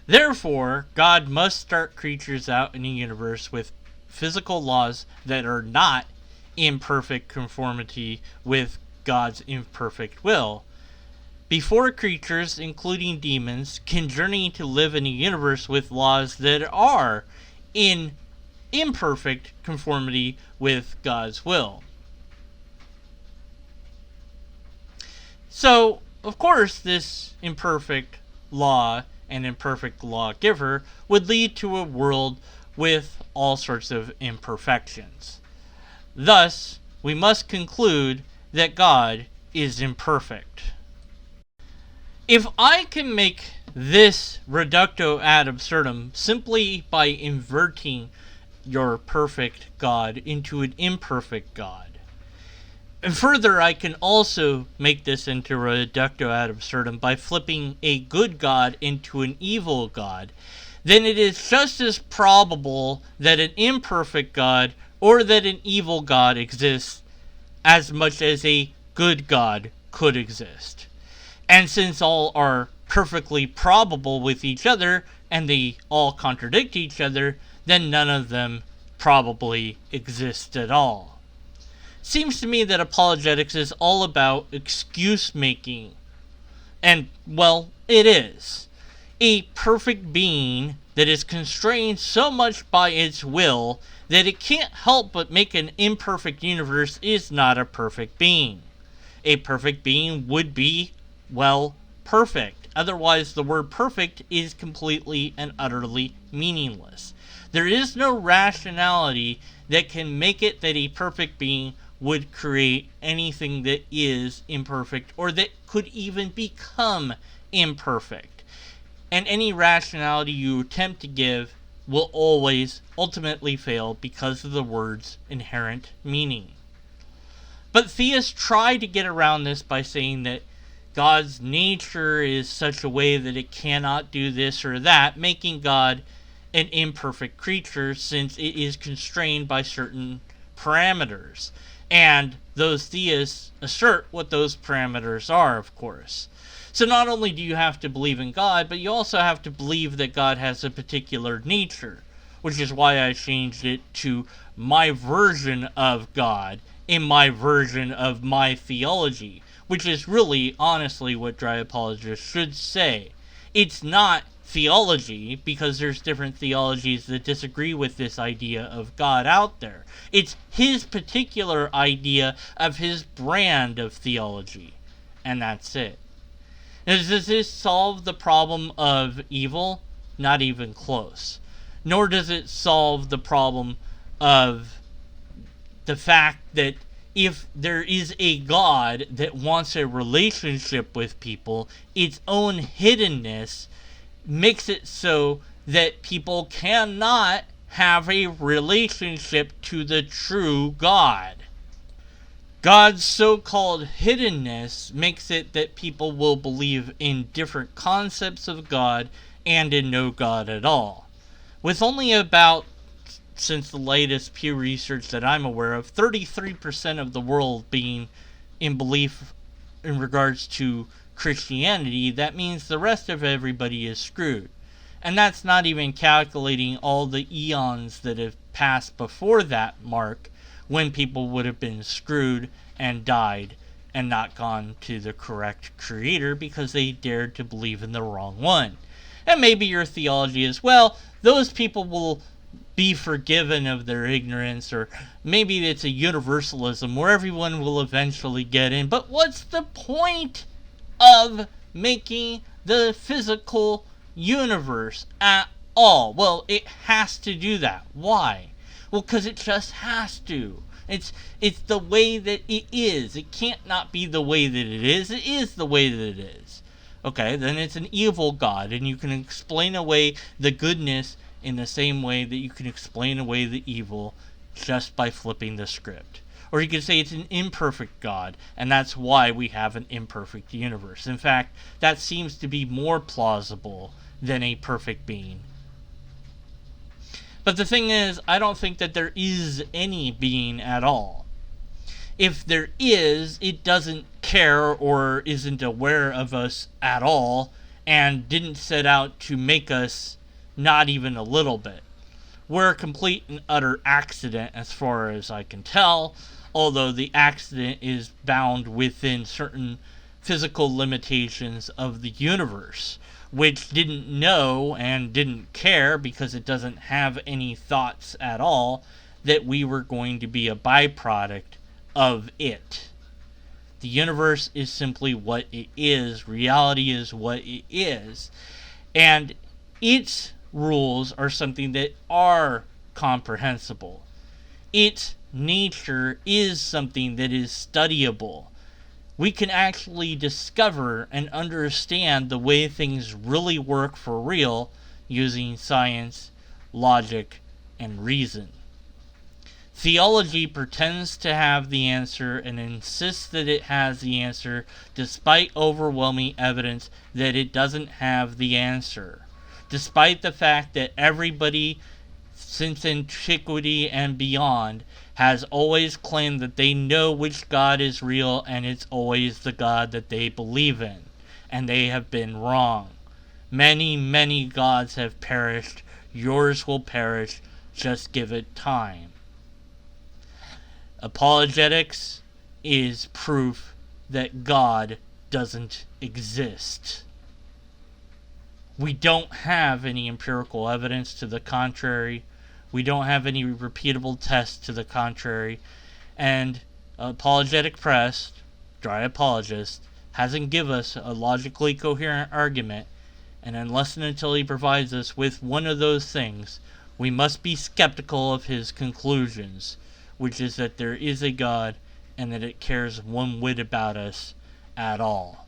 Therefore, God must start creatures out in the universe with physical laws that are not in perfect conformity with God's imperfect will, before creatures, including demons, can journey to live in a universe with laws that are in imperfect conformity with God's will. So, of course, this imperfect law and imperfect lawgiver would lead to a world with all sorts of imperfections. Thus, we must conclude that God is imperfect. If I can make this reductio ad absurdum simply by inverting your perfect God into an imperfect God, and further, I can also make this into a reductio ad absurdum by flipping a good God into an evil God, then it is just as probable that an imperfect God or that an evil God exists as much as a good God could exist. And since all are perfectly probable with each other, and they all contradict each other, then none of them probably exist at all. Seems to me that apologetics is all about excuse making. And, well, it is. A perfect being that is constrained so much by its will that it can't help but make an imperfect universe is not a perfect being. A perfect being would be, well, perfect. Otherwise, the word perfect is completely and utterly meaningless. There is no rationality that can make it that a perfect being would create anything that is imperfect or that could even become imperfect. And any rationality you attempt to give will always ultimately fail because of the word's inherent meaning. But theists try to get around this by saying that God's nature is such a way that it cannot do this or that, making God an imperfect creature since it is constrained by certain parameters. And those theists assert what those parameters are, of course. So not only do you have to believe in God, but you also have to believe that God has a particular nature, which is why I changed it to my version of God in my version of my theology, which is really, honestly, what dry apologists should say. It's not theology, because there's different theologies that disagree with this idea of God out there. It's his particular idea of his brand of theology, and that's it. Does this solve the problem of evil? Not even close. Nor does it solve the problem of the fact that if there is a God that wants a relationship with people, its own hiddenness makes it so that people cannot have a relationship to the true God. God's so-called hiddenness makes it that people will believe in different concepts of God and in no God at all. With only about, since the latest Pew research that I'm aware of, 33% of the world being in belief in regards to Christianity, that means the rest of everybody is screwed. And that's not even calculating all the eons that have passed before that mark, when people would have been screwed and died and not gone to the correct creator because they dared to believe in the wrong one. And maybe your theology is, well, those people will be forgiven of their ignorance, or maybe it's a universalism where everyone will eventually get in. But what's the point of making the physical universe at all? Well, it has to do that. Why? Well, because it just has to. It's the way that it is. It can't not be the way that it is. It is the way that it is. Okay, then it's an evil God, and you can explain away the goodness in the same way that you can explain away the evil just by flipping the script. Or you could say it's an imperfect God, and that's why we have an imperfect universe. In fact, that seems to be more plausible than a perfect being. But the thing is, I don't think that there is any being at all. If there is, it doesn't care or isn't aware of us at all, and didn't set out to make us, not even a little bit. We're a complete and utter accident as far as I can tell, although the accident is bound within certain physical limitations of the universe, which didn't know and didn't care, because it doesn't have any thoughts at all, that we were going to be a byproduct of it. The universe is simply what it is. Reality is what it is. And its rules are something that are comprehensible. Its nature is something that is studyable. We can actually discover and understand the way things really work for real using science, logic, and reason. Theology pretends to have the answer and insists that it has the answer despite overwhelming evidence that it doesn't have the answer. Despite the fact that everybody since antiquity and beyond has always claimed that they know which God is real, and it's always the God that they believe in. And they have been wrong. Many, many gods have perished. Yours will perish. Just give it time. Apologetics is proof that God doesn't exist. We don't have any empirical evidence to the contrary. We don't have any repeatable tests to the contrary. And apologetic press, dry apologist, hasn't given us a logically coherent argument. And unless and until he provides us with one of those things, we must be skeptical of his conclusions, which is that there is a God and that it cares one whit about us at all.